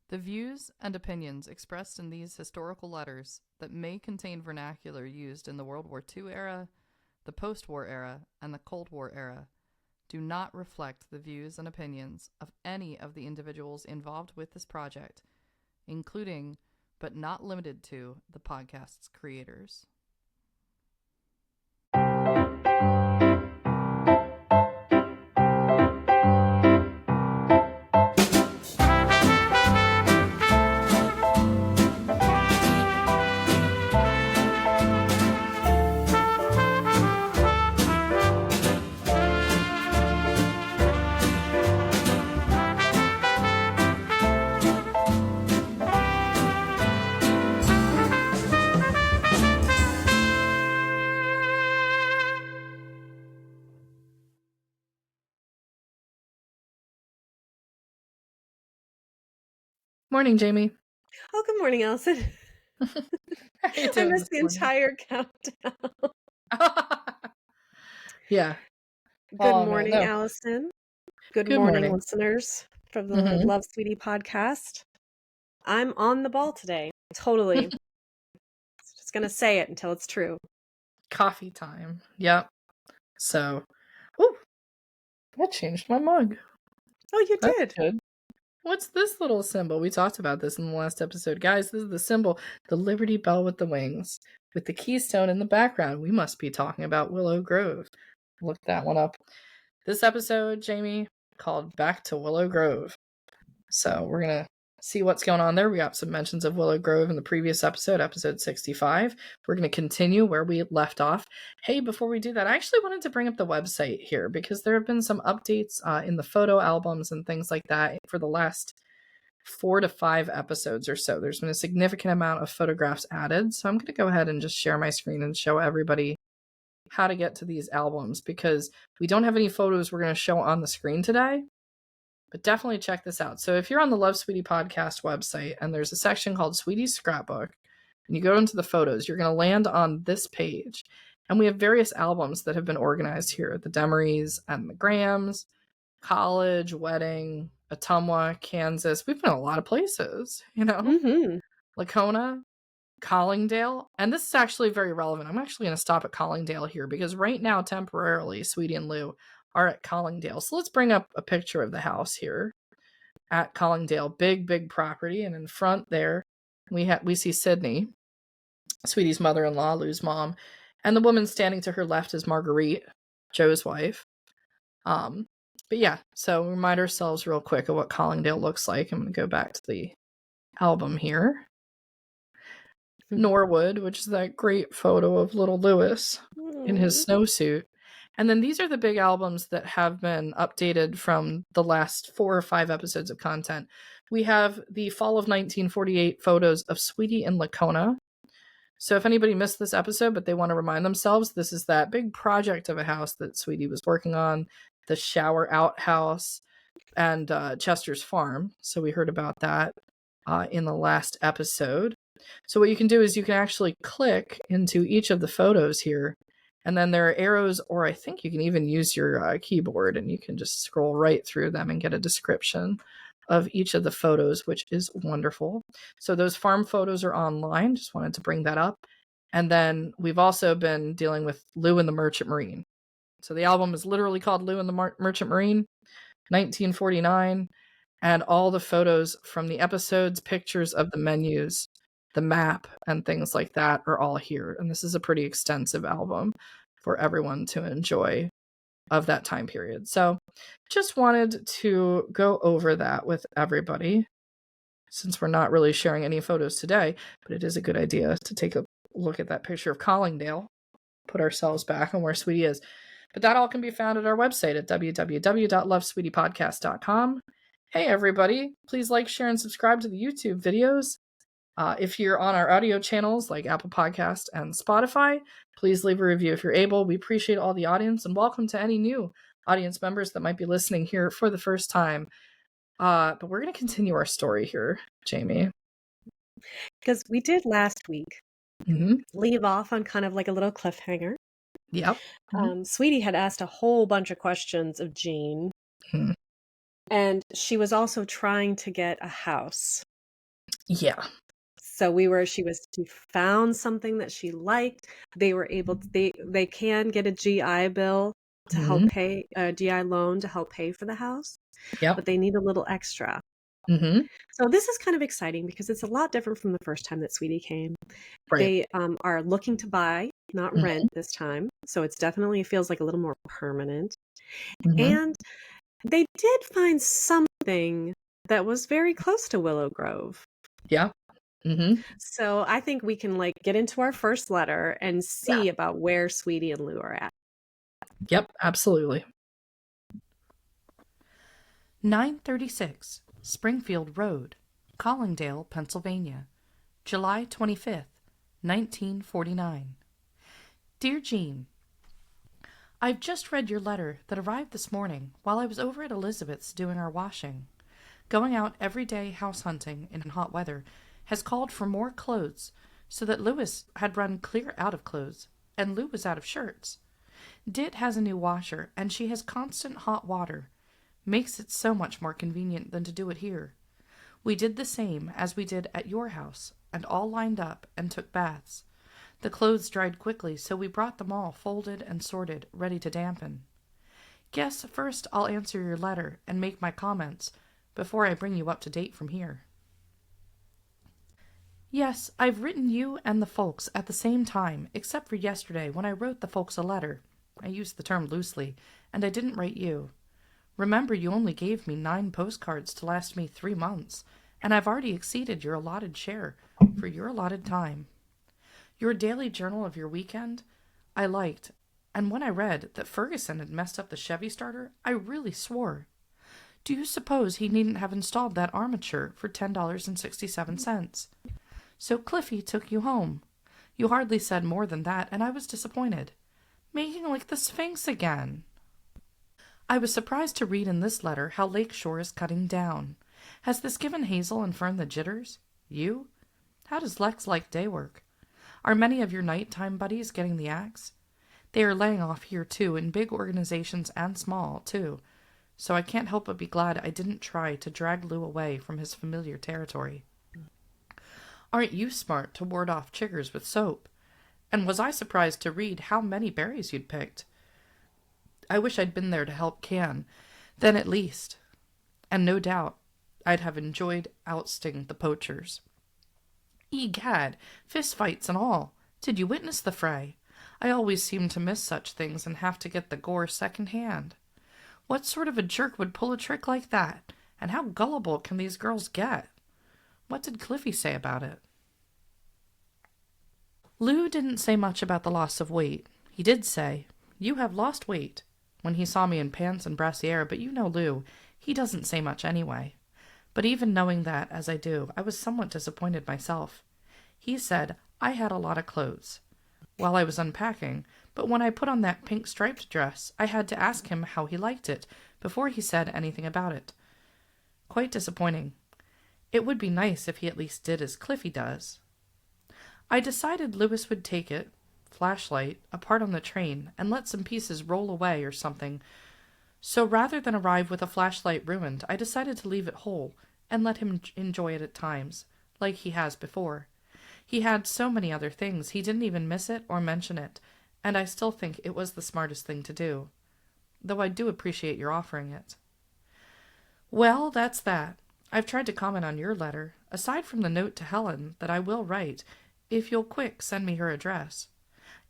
The views and opinions expressed in these historical letters that may contain vernacular used in the World War II era, the post-war era, and the Cold War era do not reflect the views and opinions of any of the individuals involved with this project, including, but not limited to, the podcast's creators. Morning, Jamie. Oh, good morning, Allison. How you I doing missed the this morning? entire countdown. Yeah. Good Oh, man, morning, no. Allison. Good Good morning, morning. listeners from the Mhm. Love Sweetie podcast. I'm on the ball today. Totally. Just going to say it until it's true. Coffee time. Yep. So, ooh, that changed my mug. Oh, you That's did? good. What's this little symbol? We talked about this in the last episode. Guys, this is the symbol, the Liberty Bell with the wings, with the keystone in the background. We must be talking about Willow Grove. Look that one up. This episode, Jamie, called Back to Willow Grove. So we're going to see what's going on there. We got some mentions of Willow Grove in the previous episode, episode 65. We're going to continue where we left off. Hey, before we do that, I actually wanted to bring up the website here because there have been some updates in the photo albums and things like that for the last 4 to 5 episodes or so. There's been a significant amount of photographs added. So I'm going to go ahead and just share my screen and show everybody how to get to these albums because we don't have any photos we're going to show on the screen today. But definitely check this out. So if you're on the Love Sweetie podcast website and there's a section called Sweetie's Scrapbook, and you go into the photos, you're going to land on this page. And we have various albums that have been organized here. The Demarees and the Grahams, college, wedding, Ottumwa, Kansas. We've been a lot of places, you know? Mm-hmm. Lacona, Collingdale. And this is actually very relevant. I'm actually going to stop at Collingdale here because right now, temporarily, Sweetie and Lew are at Collingdale. So let's bring up a picture of the house here at Collingdale. Big property. And in front there, we see Sydney, Sweetie's mother-in-law, Lew's mom. And the woman standing to her left is Marguerite, Joe's wife. But yeah, so remind ourselves real quick of what Collingdale looks like. I'm going to go back to the album here. Norwood, which is that great photo of little Lewis in his snowsuit. And then these are the big albums that have been updated from the last 4 or 5 episodes of content. We have the fall of 1948 photos of Sweetie and Lacona. So if anybody missed this episode, but they want to remind themselves, this is that big project of a house that Sweetie was working on, the shower outhouse and Chester's farm. So we heard about that in the last episode. So what you can do is you can actually click into each of the photos here, and then there are arrows, or I think you can even use your keyboard, and you can just scroll right through them and get a description of each of the photos, which is wonderful. So those farm photos are online. Just wanted to bring that up. And then we've also been dealing with Lew and the Merchant Marine. So the album is literally called Lew and the Merchant Marine, 1949, and all the photos from the episodes, pictures of the menus, the map, and things like that are all here. And this is a pretty extensive album for everyone to enjoy of that time period. So just wanted to go over that with everybody since we're not really sharing any photos today, but it is a good idea to take a look at that picture of Collingdale, put ourselves back on where Sweetie is. But that all can be found at our website at www.lovesweetiepodcast.com. Hey, everybody, please like, share, and subscribe to the YouTube videos. If you're on our audio channels like Apple Podcast and Spotify, please leave a review if you're able. We appreciate all the audience, and welcome to any new audience members that might be listening here for the first time. But we're going to continue our story here, Jamie. Because we did last week leave off on kind of like a little cliffhanger. Yep. Sweetie had asked a whole bunch of questions of Jeanne. And she was also trying to get a house Yeah. So she found something that she liked. They were able to, they can get a GI bill to help Mm-hmm. pay, a GI loan to help pay for the house, Yep. but they need a little extra. Mm-hmm. So this is kind of exciting because it's a lot different from the first time that Sweetie came. Right. They are looking to buy, not rent Mm-hmm. this time. So it's definitely feels like a little more permanent. Mm-hmm. And they did find something that was very close to Willow Grove. Yeah. Mm-hmm. So I think we can like get into our first letter and Yeah. see about where Sweetie and Lew are at. Yep. Absolutely. 936 Springfield Road, Collingdale, Pennsylvania, July 25th, 1949. Dear Jeanne, I've just read your letter that arrived this morning while I was over at Elizabeth's doing our washing. Going out every day house hunting in hot weather has called for more clothes, so that Louis had run clear out of clothes, and Lew was out of shirts. Dit has a new washer, and she has constant hot water. Makes it so much more convenient than to do it here. We did the same as we did at your house, and all lined up and took baths. The clothes dried quickly, so we brought them all folded and sorted, ready to dampen. Guess first I'll answer your letter and make my comments before I bring you up to date from here. Yes, I've written you and the folks at the same time, except for yesterday when I wrote the folks a letter. I used the term loosely, and I didn't write you. Remember, you only gave me 9 postcards to last me 3 months, and I've already exceeded your allotted share for your allotted time. Your daily journal of your weekend I liked, and when I read that Ferguson had messed up the Chevy starter, I really swore. Do you suppose he needn't have installed that armature for $10.67? So Cliffy took you home. You hardly said more than that, and I was disappointed. Making like the Sphinx again. I was surprised to read in this letter how Lakeshore is cutting down. Has this given Hazel and Fern the jitters? You? How does Lex like day work? Are many of your nighttime buddies getting the axe? They are laying off here, too, in big organizations and small, too, so I can't help but be glad I didn't try to drag Lew away from his familiar territory. Aren't you smart to ward off chiggers with soap? And was I surprised to read how many berries you'd picked? I wish I'd been there to help can, then at least. And no doubt I'd have enjoyed ousting the poachers. Egad, fistfights and all. Did you witness the fray? I always seem to miss such things and have to get the gore second-hand. What sort of a jerk would pull a trick like that? And how gullible can these girls get? What did Cliffy say about it? Lew didn't say much about the loss of weight. He did say, "You have lost weight," when he saw me in pants and brassiere, but you know Lew, he doesn't say much anyway. But even knowing that, as I do, I was somewhat disappointed myself. He said I had a lot of clothes while I was unpacking, but when I put on that pink striped dress, I had to ask him how he liked it before he said anything about it. Quite disappointing. It would be nice if he at least did as Cliffy does. I decided Louis would take it, flashlight, apart on the train and let some pieces roll away or something. So rather than arrive with a flashlight ruined, I decided to leave it whole and let him enjoy it at times, like he has before. He had so many other things, he didn't even miss it or mention it, and I still think it was the smartest thing to do, though I do appreciate your offering it. Well, that's that. I've tried to comment on your letter, aside from the note to Helen that I will write, if you'll quick send me her address.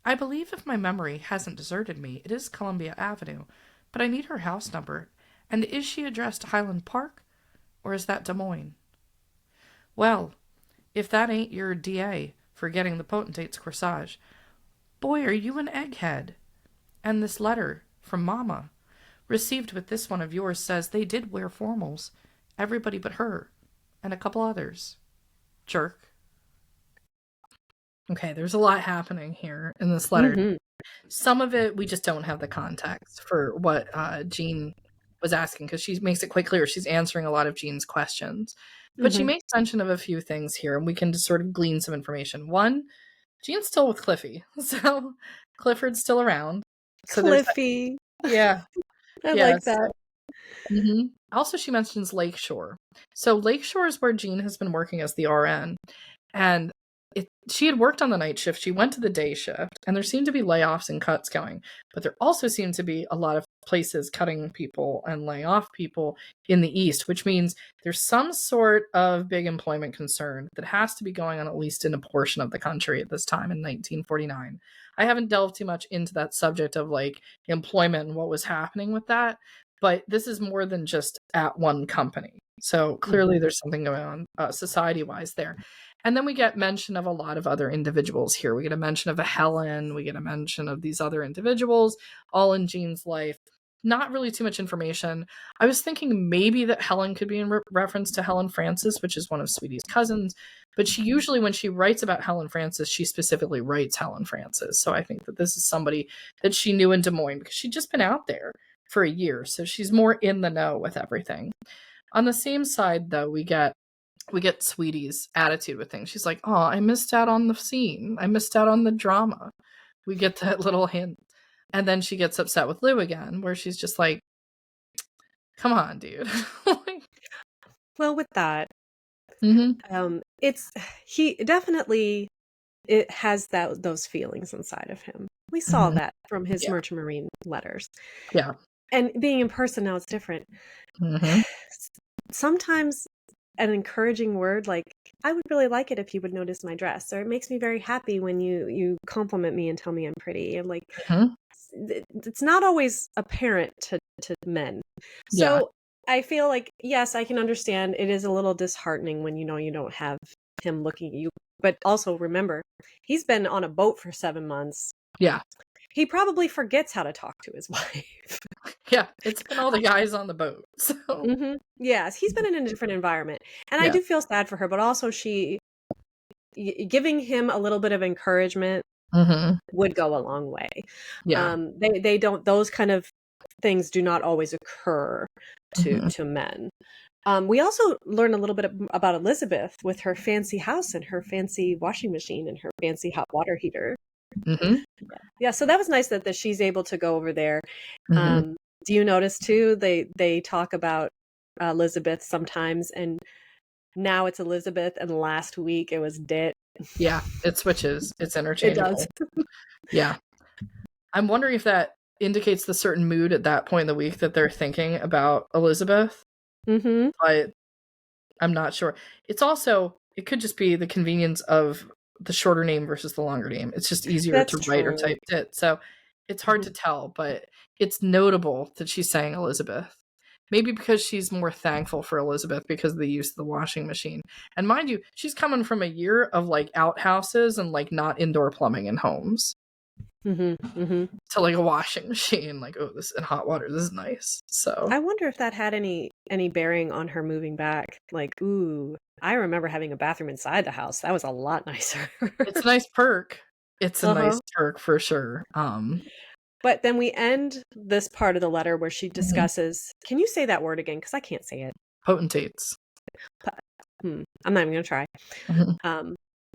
I believe if my memory hasn't deserted me, it is Columbia Avenue, but I need her house number, and is she addressed Highland Park, or is that Des Moines? Well, if that ain't your D.A. for getting the potentate's corsage, boy, are you an egghead. And this letter from Mama, received with this one of yours, says they did wear formals, everybody but her, and a couple others. Jerk. Okay, there's a lot happening here in this letter. Mm-hmm. Some of it, we just don't have the context for what Jeanne was asking, because she makes it quite clear she's answering a lot of Jeanne's questions. But she Mm-hmm. makes mention of a few things here, and we can just sort of glean some information. One, Jeanne's still with Cliffy, so Clifford's still around. So there's that. Cliffy. Yeah, I yeah. like that. Also, she mentions Lakeshore. So Lakeshore is where Jeanne has been working as the RN. And she had worked on the night shift. She went to the day shift, and there seemed to be layoffs and cuts going. But there also seemed to be a lot of places cutting people and laying off people in the East, which means there's some sort of big employment concern that has to be going on, at least in a portion of the country at this time in 1949. I haven't delved too much into that subject of like employment and what was happening with that, but this is more than just at one company. So clearly there's something going on society-wise there. And then we get mention of a lot of other individuals here. We get a mention of a Helen. We get a mention of these other individuals all in Jeanne's life. Not really too much information. I was thinking maybe that Helen could be in reference to Helen Frances, which is one of Sweetie's cousins. But she usually, when she writes about Helen Frances, she specifically writes Helen Frances. So I think that this is somebody that she knew in Des Moines because she'd just been out there for a year. So she's more in the know with everything. On the same side, though, we get Sweetie's attitude with things. She's like, oh, I missed out on the scene. I missed out on the drama. We get that little hint. And then she gets upset with Lew again, where she's just like, come on, dude. Well, with that, he definitely, it has those feelings inside of him. We saw that from his Merchant Marine letters. Yeah. And being in person now, it's different. Sometimes an encouraging word like, I would really like it if you would notice my dress, or it makes me very happy when you compliment me and tell me I'm pretty. And like, it's not always apparent to men. So I feel like, yes, I can understand it is a little disheartening when you don't have him looking at you. But also remember, he's been on a boat for 7 months. Yeah. He probably forgets how to talk to his wife. Yeah, it's been all the guys on the boat. So. Yes, he's been in a different environment. And I do feel sad for her, but also giving him a little bit of encouragement would go a long way. Yeah. They don't, those kind of things do not always occur to men. We also learn a little bit about Elizabeth with her fancy house and her fancy washing machine and her fancy hot water heater. Yeah, so that was nice that she's able to go over there. Do you notice too, they talk about Elizabeth sometimes, and now it's Elizabeth, and last week it was Dit. Yeah, it switches. It's interchangeable. It does. Yeah. I'm wondering if that indicates the certain mood at that point in the week that they're thinking about Elizabeth. But I'm not sure. It's also, it could just be the convenience of the shorter name versus the longer name. It's just easier to write or type it. So it's hard to tell, but it's notable that she's saying Elizabeth. Maybe because she's more thankful for Elizabeth because of the use of the washing machine. And mind you, she's coming from a year of like outhouses and like not indoor plumbing in homes. To like a washing machine, like, oh, this and hot water, this is nice. So I wonder if that had any bearing on her moving back. Like, ooh, I remember having a bathroom inside the house. That was a lot nicer. It's a nice perk. It's a nice perk for sure. But then we end this part of the letter where she discusses. Can you say that word again? Because I can't say it. Potentates. I'm not even gonna try.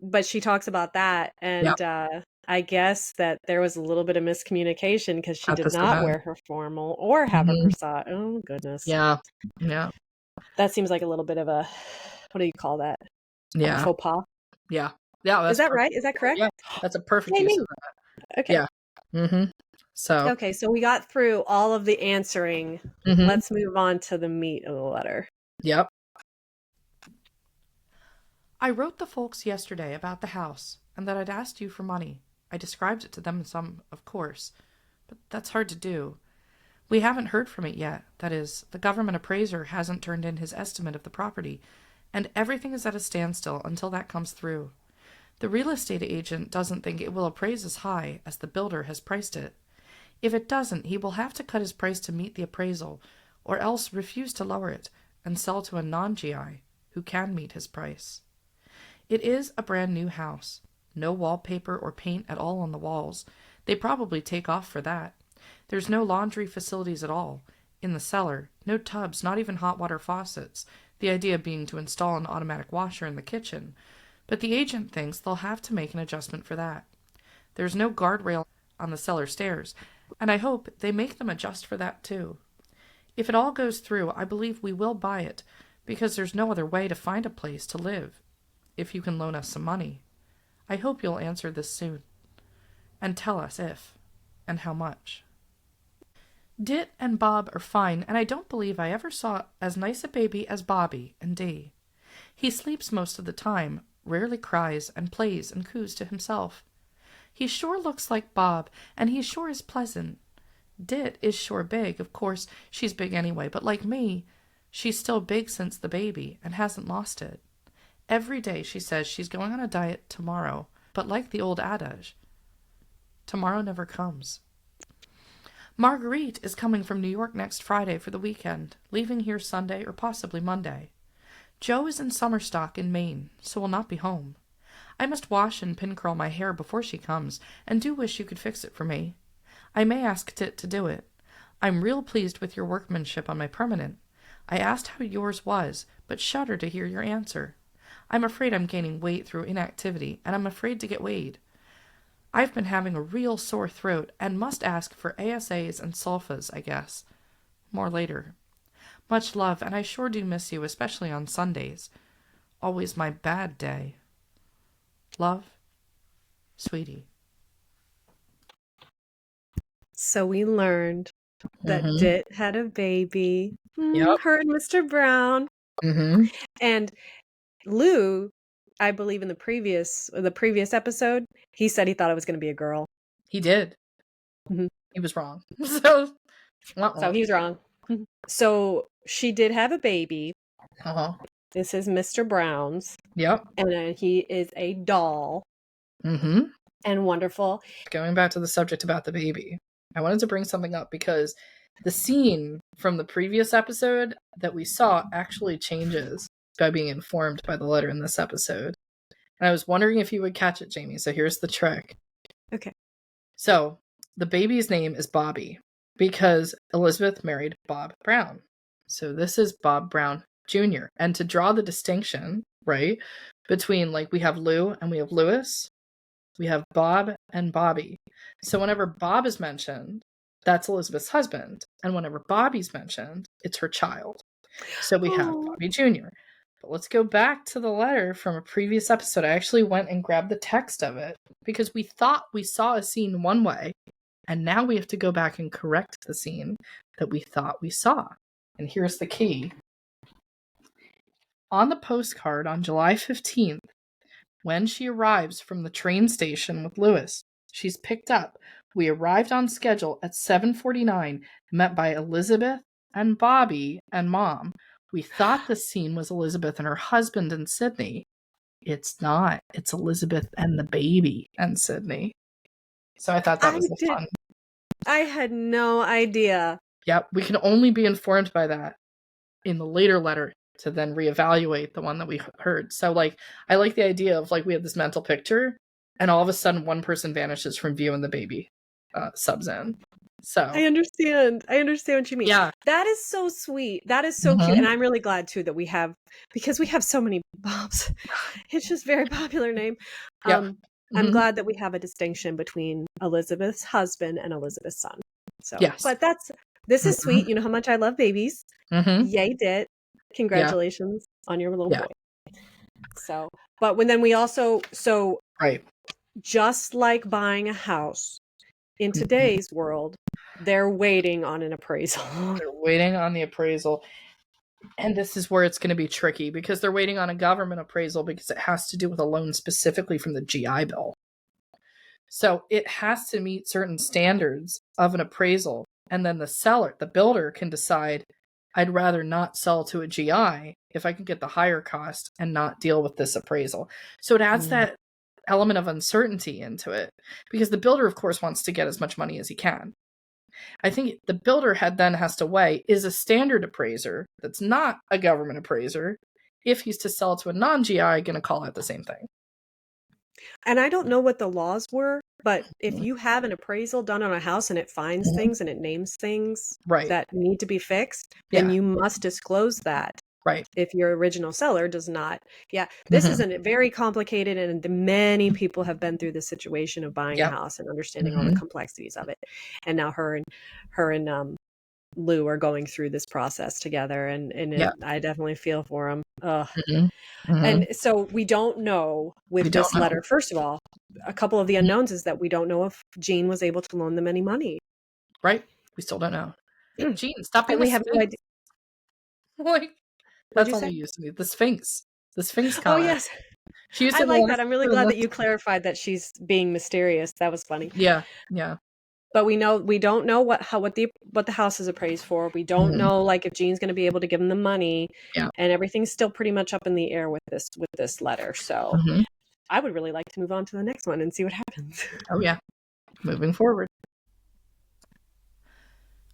But she talks about that, and I guess that there was a little bit of miscommunication because she did not wear her formal or have a corsage. Oh goodness. Yeah. That seems like a little bit of a, what do you call that? Yeah. Faux pas. Yeah. Is that right? Is that correct? Yeah. That's a perfect use of that. Okay. Yeah. So. Okay, so we got through all of the answering. Let's move on to the meat of the letter. Yep. I wrote the folks yesterday about the house and that I'd asked you for money. I described it to them some, of course, but that's hard to do. We haven't heard from it yet. That is, the government appraiser hasn't turned in his estimate of the property, and everything is at a standstill until that comes through. The real estate agent doesn't think it will appraise as high as the builder has priced it. If it doesn't, he will have to cut his price to meet the appraisal, or else refuse to lower it and sell to a non-GI who can meet his price. It is a brand new house. No wallpaper or paint at all on the walls. They probably take off for that. There's no laundry facilities at all. In the cellar, no tubs, not even hot water faucets, the idea being to install an automatic washer in the kitchen. But the agent thinks they'll have to make an adjustment for that. There's no guardrail on the cellar stairs, and I hope they make them adjust for that too. If it all goes through, I believe we will buy it, because there's no other way to find a place to live, if you can loan us some money. I hope you'll answer this soon, and tell us if, and how much. Dit and Bob are fine, and I don't believe I ever saw as nice a baby as Bobby and Dee. He sleeps most of the time, rarely cries, and plays and coos to himself. He sure looks like Bob, and he sure is pleasant. Dit is sure big. Of course, she's big anyway, but like me, she's still big since the baby, and hasn't lost it. Every day she says she's going on a diet tomorrow, but like the old adage, tomorrow never comes. Marguerite is coming from New York next Friday for the weekend, leaving here Sunday or possibly Monday. Joe is in summer stock in Maine, so will not be home. I must wash and pin curl my hair before she comes, and do wish you could fix it for me. I may ask Tit to do it. I'm real pleased with your workmanship on my permanent. I asked how yours was, but shudder to hear your answer. I'm afraid I'm gaining weight through inactivity, and I'm afraid to get weighed. I've been having a real sore throat, and must ask for ASAs and sulfas, I guess. More later. Much love, and I sure do miss you, especially on Sundays. Always my bad day. Love, Sweetie. So we learned that Dit had a baby. Yep. Her and Mr. Brown. And Lew, I believe in the previous episode, he said he thought it was going to be a girl. He did. He was wrong. So he was wrong. So she did have a baby. This is Mr. Brown's. Yep. And he is a doll. And wonderful. Going back to the subject about the baby, I wanted to bring something up because the scene from the previous episode that we saw actually changes by being informed by the letter in this episode. And I was wondering if you would catch it, Jamie. So here's the trick. Okay. So the baby's name is Bobby because Elizabeth married Bob Brown. So this is Bob Brown Jr. And to draw the distinction, right, between like we have Lew and we have Lewis, we have Bob and Bobby. So whenever Bob is mentioned, that's Elizabeth's husband. And whenever Bobby's mentioned, it's her child. So we have Bobby Jr. But let's go back to the letter from a previous episode. I actually went and grabbed the text of it because we thought we saw a scene one way. And now we have to go back and correct the scene that we thought we saw. And here's the key. On the postcard on July 15th, when she arrives from the train station with Lewis, she's picked up. We arrived on schedule at 7:49, met by Elizabeth and Bobby and Mom. We thought the scene was Elizabeth and her husband and Sydney. It's not. It's Elizabeth and the baby and Sydney. So I thought that was fun. I had no idea. Yep, we can only be informed by that in the later letter to then reevaluate the one that we heard. So, like, I like the idea of, like, we have this mental picture, and all of a sudden one person vanishes from view and the baby subs in. So I understand what you mean. Yeah. That is so sweet. That is so cute. And I'm really glad, too, that we have so many Bobs. It's just a very popular name. Yep. I'm glad that we have a distinction between Elizabeth's husband and Elizabeth's son. So, yes. But this is sweet. You know how much I love babies. Yay, Dit. Congratulations on your little boy. So, but then we also, right. Just like buying a house in today's world, they're waiting on an appraisal. They're waiting on the appraisal. And this is where it's going to be tricky because they're waiting on a government appraisal because it has to do with a loan specifically from the GI Bill. So it has to meet certain standards of an appraisal. And then the seller, the builder, can decide, I'd rather not sell to a GI if I can get the higher cost and not deal with this appraisal. So it adds that element of uncertainty into it because the builder, of course, wants to get as much money as he can. I think the builder then has to weigh, is a standard appraiser that's not a government appraiser, if he's to sell to a non-GI, going to call out the same thing. And I don't know what the laws were, but if you have an appraisal done on a house and it finds things and it names things that need to be fixed, then you must disclose that. Right. If your original seller does not. Yeah. This is very complicated, and many people have been through this situation of buying a house and understanding all the complexities of it. And now her and Lew are going through this process together, and I definitely feel for him. Ugh. And so we don't know with this letter. First of all, a couple of the unknowns is that we don't know if Jeanne was able to loan them any money. Right? We still don't know. Jeanne, stop being we have no idea. Like, that's only used to me. The Sphinx. The Sphinx comment. Oh, yes. She used I like that. I'm really glad that you clarified that she's being mysterious. That was funny. Yeah, yeah. But we don't know what the house is appraised for. We don't know like if Jeanne's going to be able to give them the money. Yeah. And everything's still pretty much up in the air with this letter. So I would really like to move on to the next one and see what happens. Oh yeah. Moving forward.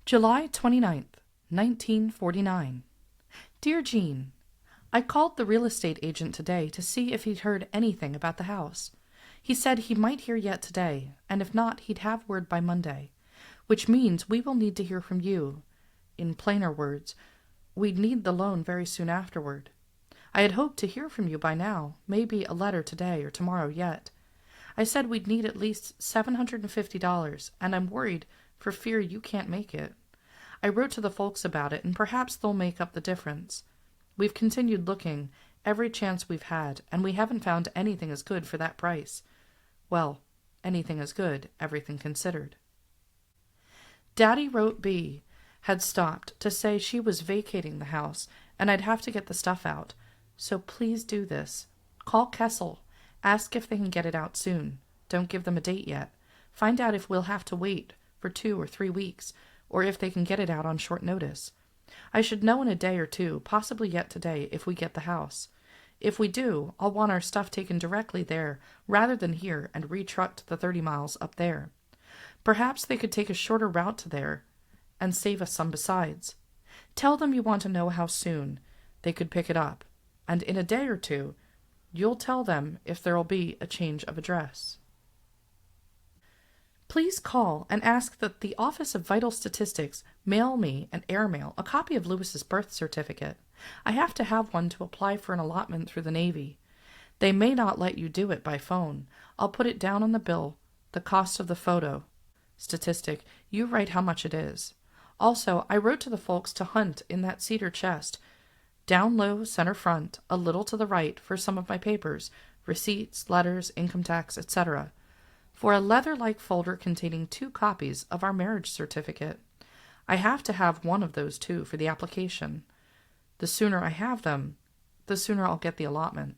July 29th, 1949. Dear Jeanne, I called the real estate agent today to see if he'd heard anything about the house. He said he might hear yet today, and if not, he'd have word by Monday, which means we will need to hear from you. In plainer words, we'd need the loan very soon afterward. I had hoped to hear from you by now, maybe a letter today or tomorrow yet. I said we'd need at least $750, and I'm worried for fear you can't make it. I wrote to the folks about it, and perhaps they'll make up the difference. We've continued looking every chance we've had, and we haven't found anything as good for that price. Well, anything as good, everything considered. Daddy wrote B had stopped to say she was vacating the house, and I'd have to get the stuff out. So please do this. Call Kessel. Ask if they can get it out soon. Don't give them a date yet. Find out if we'll have to wait for 2 or 3 weeks, or if they can get it out on short notice. I should know in a day or two, possibly yet today, if we get the house. If we do, I'll want our stuff taken directly there, rather than here and retrucked the 30 miles up there. Perhaps they could take a shorter route to there, and save us some besides. Tell them you want to know how soon they could pick it up, and in a day or two, you'll tell them if there'll be a change of address. Please call and ask that the Office of Vital Statistics mail me an airmail a copy of Lewis's birth certificate. I have to have one to apply for an allotment through the Navy. They may not let you do it by phone. I'll put it down on the bill, the cost of the photo. Statistic, you write how much it is. Also, I wrote to the folks to hunt in that cedar chest, down low, center front, a little to the right, for some of my papers, receipts, letters, income tax, etc., for a leather-like folder containing 2 copies of our marriage certificate. I have to have one of those 2 for the application. The sooner I have them, the sooner I'll get the allotment.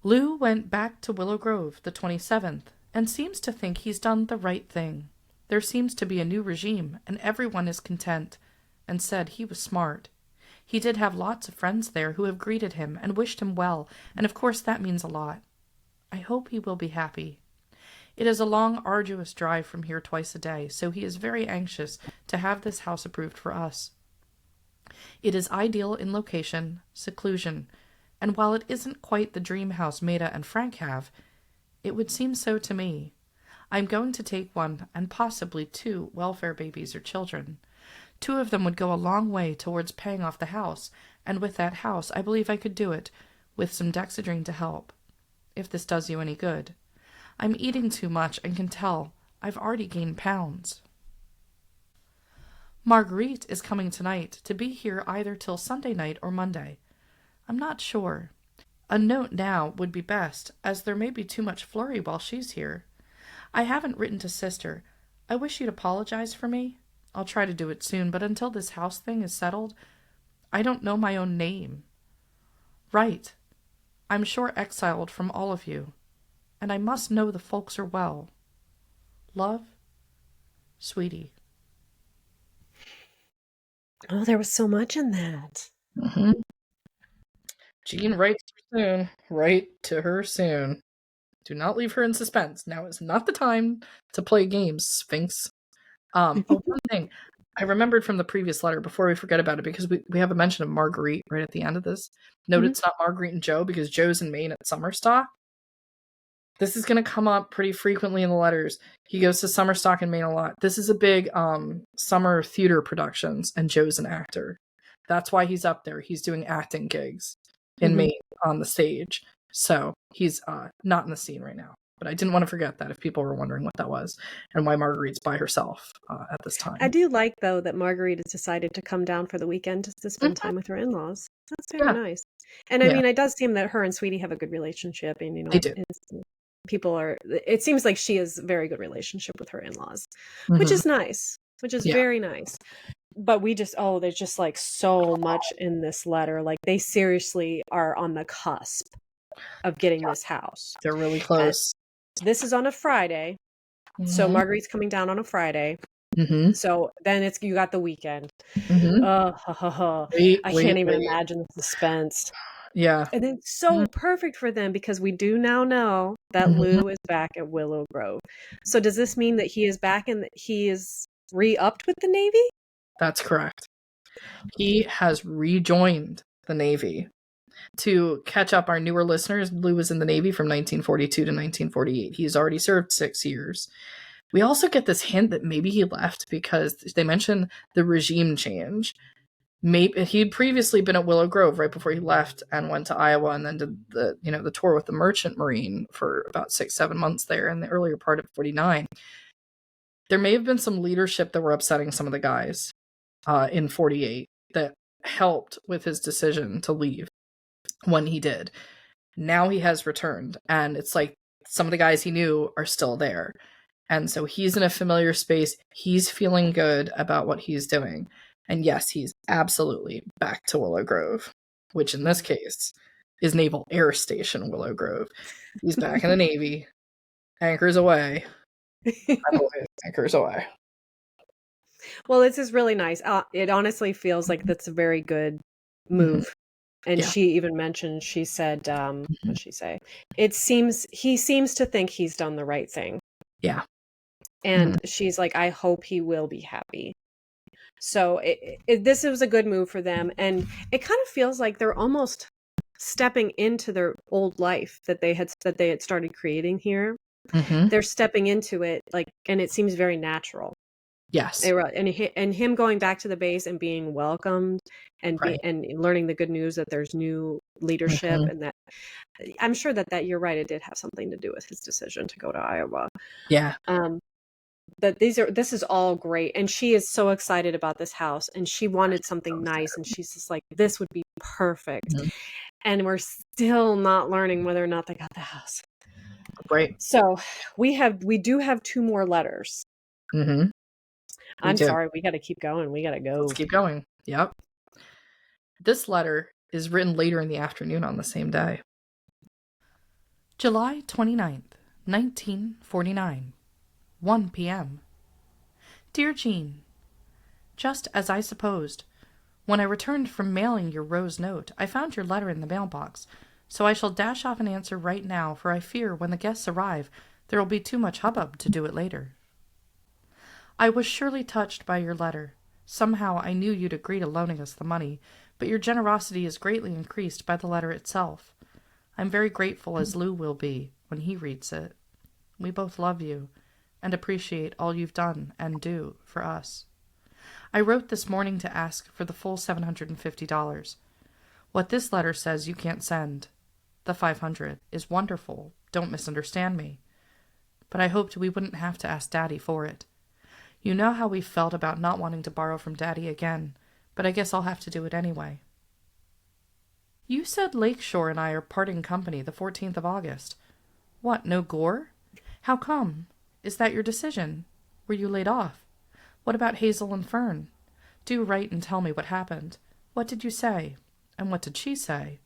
Lew went back to Willow Grove the 27th and seems to think he's done the right thing. There seems to be a new regime, and everyone is content, and said he was smart. He did have lots of friends there who have greeted him and wished him well, and of course that means a lot. I hope he will be happy. It is a long, arduous drive from here twice a day, so he is very anxious to have this house approved for us. It is ideal in location, seclusion, and while it isn't quite the dream house Maida and Frank have, it would seem so to me. I'm going to take 1 and possibly 2 welfare babies or children. 2 of them would go a long way towards paying off the house, and with that house I believe I could do it, with some dexedrine to help, if this does you any good. I'm eating too much and can tell I've already gained pounds. Marguerite is coming tonight to be here either till Sunday night or Monday. I'm not sure. A note now would be best, as there may be too much flurry while she's here. I haven't written to Sister. I wish you'd apologize for me. I'll try to do it soon, but until this house thing is settled, I don't know my own name. Right. I'm sure exiled from all of you, and I must know the folks are well. Love, Sweetie. Oh, there was so much in that. Jeanne writes her soon. Write to her soon. Do not leave her in suspense. Now is not the time to play games, Sphinx. One thing I remembered from the previous letter before we forget about it, because we have a mention of Marguerite right at the end of this. Note it's not Marguerite and Joe, because Joe's in Maine at Summerstock. This is going to come up pretty frequently in the letters. He goes to Summerstock in Maine a lot. This is a big summer theater productions, and Joe's an actor. That's why he's up there. He's doing acting gigs in Maine on the stage. So he's not in the scene right now. But I didn't want to forget that if people were wondering what that was and why Marguerite's by herself at this I time. do like, though, that Marguerite has decided to come down for the weekend to spend Mhm. time with her in-laws. That's very Yeah, nice. And I yeah, mean, it does seem that her and Sweetie have a good relationship. And, they do. it seems like she has a very good relationship with her in-laws, which Hmm. is nice, which is Yeah, very nice. But there's just like so much in this letter. Like they seriously are on the cusp of getting this house. they're really And close. this is on a Friday. So Hmm. Marguerite's coming down on a Friday. Hmm. So then you got the weekend. Hmm. Wait, I wait, can't even wait. imagine the suspense. Yeah. And it's so perfect for them because we do now know that Hmm. Lew is back at Willow Grove. So does this mean that he is back and that he is re-upped with the Navy? That's correct. He has rejoined the Navy. To catch up our newer listeners, Lew was in the Navy from 1942 to 1948. He's already served 6 years. We also get this hint that maybe he left because they mention the regime change. Maybe he'd previously been at Willow Grove right before he left and went to Iowa and then did the tour with the Merchant Marine for about 6-7 months there in the earlier part of 49. There may have been some leadership that were upsetting some of the guys in 48 that helped with his decision to leave when he did. Now he has returned, and it's like some of the guys he knew are still there. And so he's in a familiar space. He's feeling good about what he's doing. And yes, he's absolutely back to Willow Grove, which in this case is Naval Air Station Willow Grove. He's back in the Navy, anchors away. I believe anchors away. Well, this is really nice. It honestly feels like that's a very good Hmm. move. And Yeah. she even mentioned, she said, Hmm. what'd she say? He seems to think he's done the right thing. Yeah. Hmm. And she's like, I hope he will be happy. So this was a good move for them. And it kind of feels like they're almost stepping into their old life that they had started creating here. Hmm. They're stepping into it and it seems very natural. Yes. And him going back to the base and being welcomed Right. and learning the good news that there's new leadership, Hmm. and that I'm sure that you're right, it did have something to do with his decision to go to Iowa. Yeah. But this is all great, and she is so excited about this house, and she wanted something nice, and she's just like, this would be perfect. Mhm. And we're still not learning whether or not they got the house. Right. So we do have 2 more letters. Hmm. We I'm do. sorry, we got to keep going. We got to go. Let's keep going. Yep. This letter is written later in the afternoon on the same day. July 29th, 1949, 1 p.m. Dear Jeanne, just as I supposed, when I returned from mailing your rose note, I found your letter in the mailbox, so I shall dash off an answer right now, for I fear when the guests arrive there will be too much hubbub to do it later. I was surely touched by your letter. Somehow I knew you'd agree to loaning us the money, but your generosity is greatly increased by the letter itself. I'm very grateful, as Lew will be when he reads it. We both love you and appreciate all you've done and do for us. I wrote this morning to ask for the full $750. What this letter says you can't send. The $500 is wonderful, don't misunderstand me. But I hoped we wouldn't have to ask Daddy for it. You know how we felt about not wanting to borrow from Daddy again, but I guess I'll have to do it anyway. You said Lakeshore and I are parting company the 14th of August. What, no Gore? How come? Is that your decision? Were you laid off? What about Hazel and Fern? Do write and tell me what happened. What did you say? And what did she say?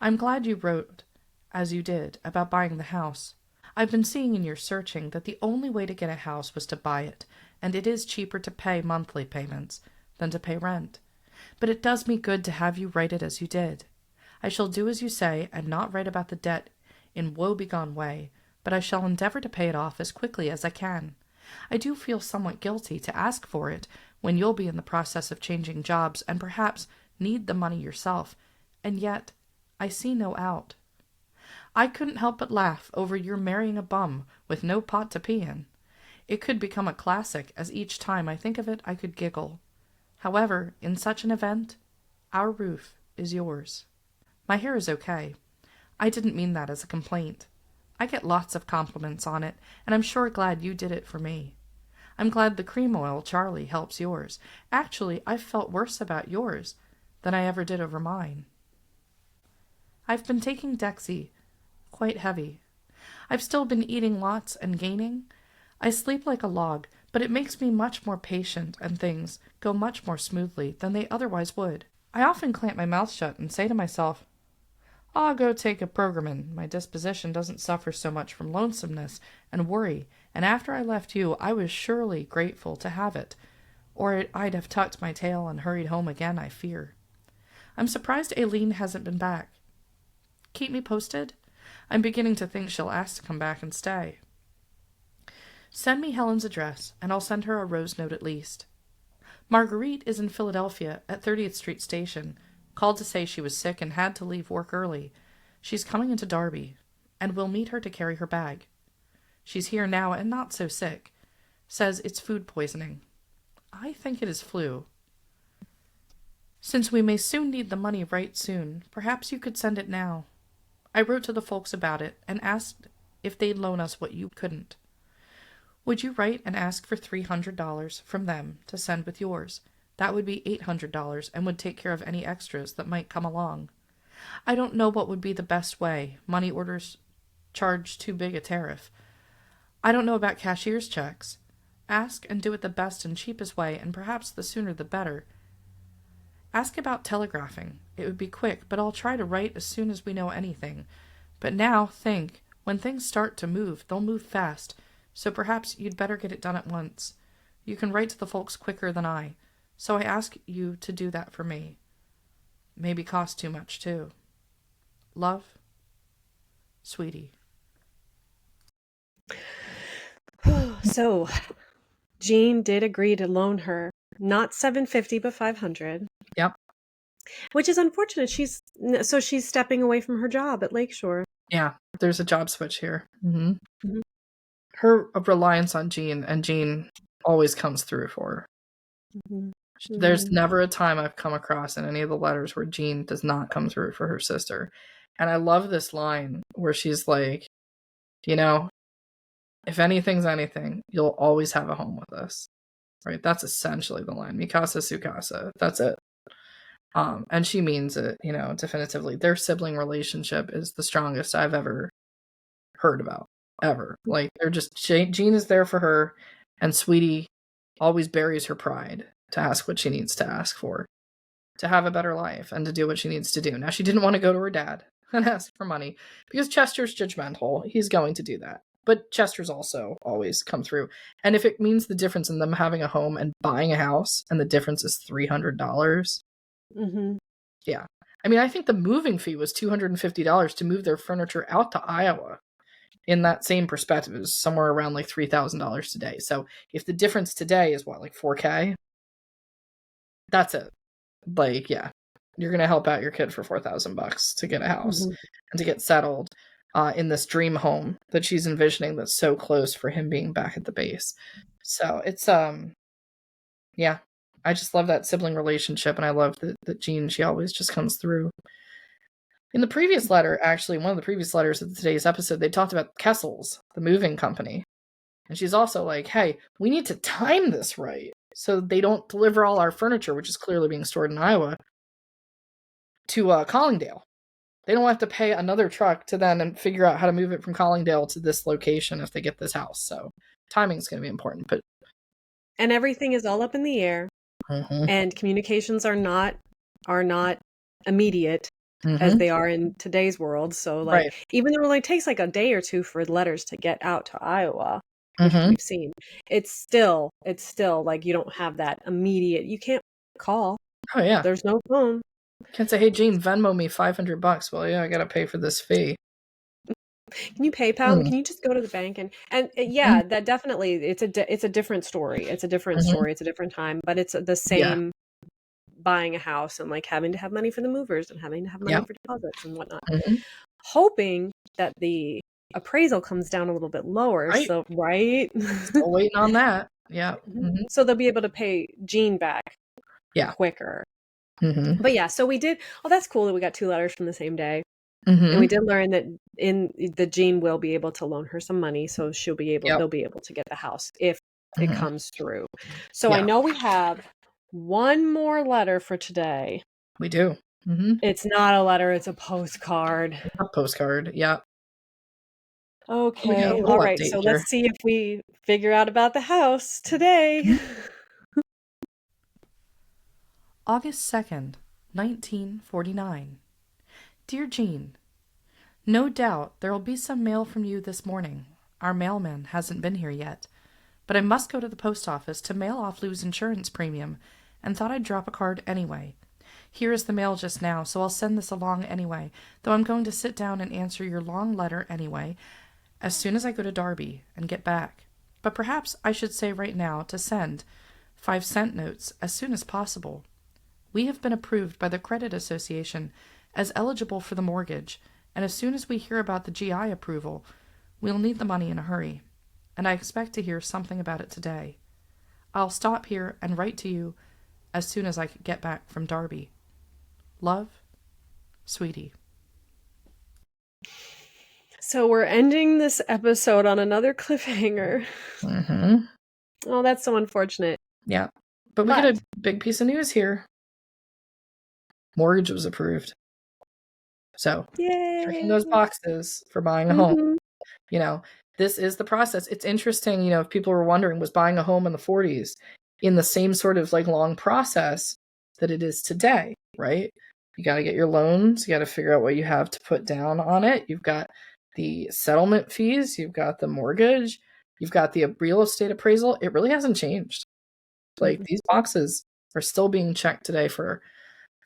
I'm glad you wrote, as you did, about buying the house. I've been seeing in your searching that the only way to get a house was to buy it, and it is cheaper to pay monthly payments than to pay rent. But it does me good to have you write it as you did. I shall do as you say, and not write about the debt in woe-begone way, but I shall endeavor to pay it off as quickly as I can. I do feel somewhat guilty to ask for it when you'll be in the process of changing jobs and perhaps need the money yourself, and yet I see no out. I couldn't help but laugh over your marrying a bum with no pot to pee in. It could become a classic, as each time I think of it I could giggle. However, in such an event, our roof is yours. My hair is okay. I didn't mean that as a complaint. I get lots of compliments on it, and I'm sure glad you did it for me. I'm glad the cream oil Charlie helps yours. Actually, I've felt worse about yours than I ever did over mine. I've been taking Dexy, quite heavy. I've still been eating lots and gaining. I sleep like a log, but it makes me much more patient and things go much more smoothly than they otherwise would. I often clamp my mouth shut and say to myself, I'll go take a programin. My disposition doesn't suffer so much from lonesomeness and worry, and after I left you, I was surely grateful to have it, or I'd have tucked my tail and hurried home again, I fear. I'm surprised Aileen hasn't been back. Keep me posted? I'm beginning to think she'll ask to come back and stay. Send me Helen's address, and I'll send her a rose note at least. Marguerite is in Philadelphia at 30th Street Station. Called to say she was sick and had to leave work early. She's coming into Derby, and we'll meet her to carry her bag. She's here now and not so sick. Says it's food poisoning. I think it is flu. Since we may soon need the money right soon, perhaps you could send it now. I wrote to the folks about it and asked if they'd loan us what you couldn't. Would you write and ask for $300 from them to send with yours? That would be $800 and would take care of any extras that might come along. I don't know what would be the best way. Money orders charge too big a tariff. I don't know about cashier's checks. Ask and do it the best and cheapest way, and perhaps the sooner the better. Ask about telegraphing. It would be quick, but I'll try to write as soon as we know anything. But now, think, when things start to move, they'll move fast, so perhaps you'd better get it done at once. You can write to the folks quicker than I, so I ask you to do that for me. Maybe cost too much, too. Love, Sweetie. So, Jeanne did agree to loan her not $750 but $500. Yep. Which is unfortunate. She's stepping away from her job at Lakeshore. Yeah, there's a job switch here. Mm-hmm. Mm-hmm. Her reliance on Jeanne, and Jeanne always comes through for her. Mm-hmm. There's never a time I've come across in any of the letters where Jeanne does not come through for her sister. And I love this line where she's like, if anything's anything, you'll always have a home with us. Right? That's essentially the line. Mi casa, su casa. That's it. And she means it, definitively. Their sibling relationship is the strongest I've ever heard about, ever. Like, they're just, Jeanne is there for her, and Sweetie always buries her pride to ask what she needs to ask for, to have a better life, and to do what she needs to do. Now, she didn't want to go to her dad and ask for money, because Chester's judgmental. He's going to do that. But Chester's also always come through. And if it means the difference in them having a home and buying a house, and the difference is $300, mm-hmm. Yeah. I mean, I think the moving fee was $250 to move their furniture out to Iowa. In that same perspective, it was somewhere around like $3,000 today. So if the difference today is what, like $4,000? That's it. Like, yeah, you're going to help out your kid for $4,000 to get a house, mm-hmm. and to get settled in this dream home that she's envisioning that's so close for him being back at the base. So it's, yeah, I just love that sibling relationship, and I love that Jeanne, she always just comes through. In the previous letter, actually, one of the previous letters of today's episode, they talked about Kessel's, the moving company. And she's also like, hey, we need to time this right so they don't deliver all our furniture, which is clearly being stored in Iowa, to Collingdale. They don't have to pay another truck to then figure out how to move it from Collingdale to this location if they get this house. So timing is going to be important. And everything is all up in the air. Mm-hmm. And communications are not immediate, mm-hmm. as they are in today's world. So, like, right. Even though it only takes like a day or two for letters to get out to Iowa, which mm-hmm. we've seen, it's still like you don't have that immediate. You can't call. Oh yeah, there's no phone. Can't say, hey, Jeanne, Venmo me $500. Well, yeah, I got to pay for this fee. Can you PayPal? Can you just go to the bank and yeah, that definitely, it's a different story. It's a different mm-hmm. story. It's a different time, but it's the same. Yeah. Buying a house and like having to have money for the movers and having to have money for deposits and whatnot. Mm-hmm. Hoping that the appraisal comes down a little bit lower. Right. So Still waiting on that. Yeah. Mm-hmm. So they'll be able to pay Jeanne back quicker. Mm-hmm. But yeah, so we did. Oh, that's cool that we got 2 letters from the same day. And we did learn that Jeanne will be able to loan her some money, so they'll be able to get the house if it comes through. So I know we have one more letter for today. We do. It's not a letter, it's a postcard. A postcard, yeah. Okay, all right, so let's see if we figure out about the house today. August 2nd, 1949. Dear Jeanne, no doubt there will be some mail from you this morning. Our mailman hasn't been here yet, but I must go to the post office to mail off Lew's insurance premium and thought I'd drop a card anyway. Here is the mail just now, so I'll send this along anyway, though I'm going to sit down and answer your long letter anyway, as soon as I go to Derby and get back. But perhaps I should say right now to send 5-cent notes as soon as possible. We have been approved by the Credit Association as eligible for the mortgage, and as soon as we hear about the GI approval, we'll need the money in a hurry, and I expect to hear something about it today. I'll stop here and write to you as soon as I get back from Derby. Love, Sweetie. So we're ending this episode on another cliffhanger. Oh, that's so unfortunate. Yeah, but we get a big piece of news here. Mortgage was approved. So, checking those boxes for buying a home. You know, this is the process. It's interesting, you know, if people were wondering, was buying a home in the 40s in the same sort of like long process that it is today, right? You got to get your loans. You got to figure out what you have to put down on it. You've got the settlement fees. You've got the mortgage. You've got the real estate appraisal. It really hasn't changed. Like these boxes are still being checked today for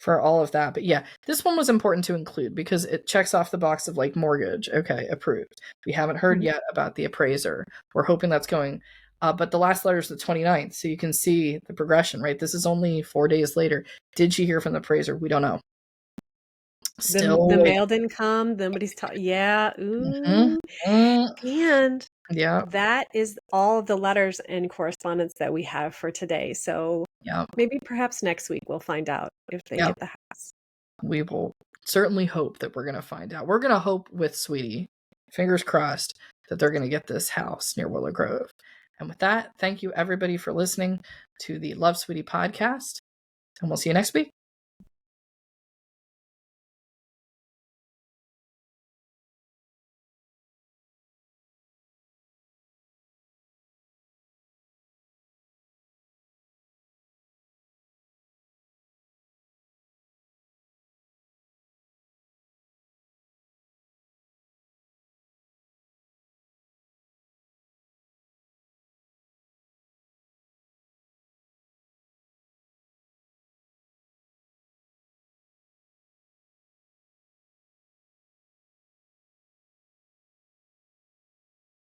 all of that. But yeah, this one was important to include because it checks off the box of like mortgage. Okay, approved. We haven't heard yet about the appraiser. We're hoping that's going. But the last letter is the 29th, so you can see the progression, right? This is only 4 days later. Did she hear from the appraiser? We don't know. Still, the mail didn't come. Nobody's talking. Yeah. Ooh. And that is all of the letters and correspondence that we have for today. So maybe perhaps next week we'll find out if they get the house. We will certainly hope that we're going to find out. We're going to hope with Sweetie, fingers crossed, that they're going to get this house near Willow Grove. And with that, thank you everybody for listening to the Love Sweetie podcast. And we'll see you next week.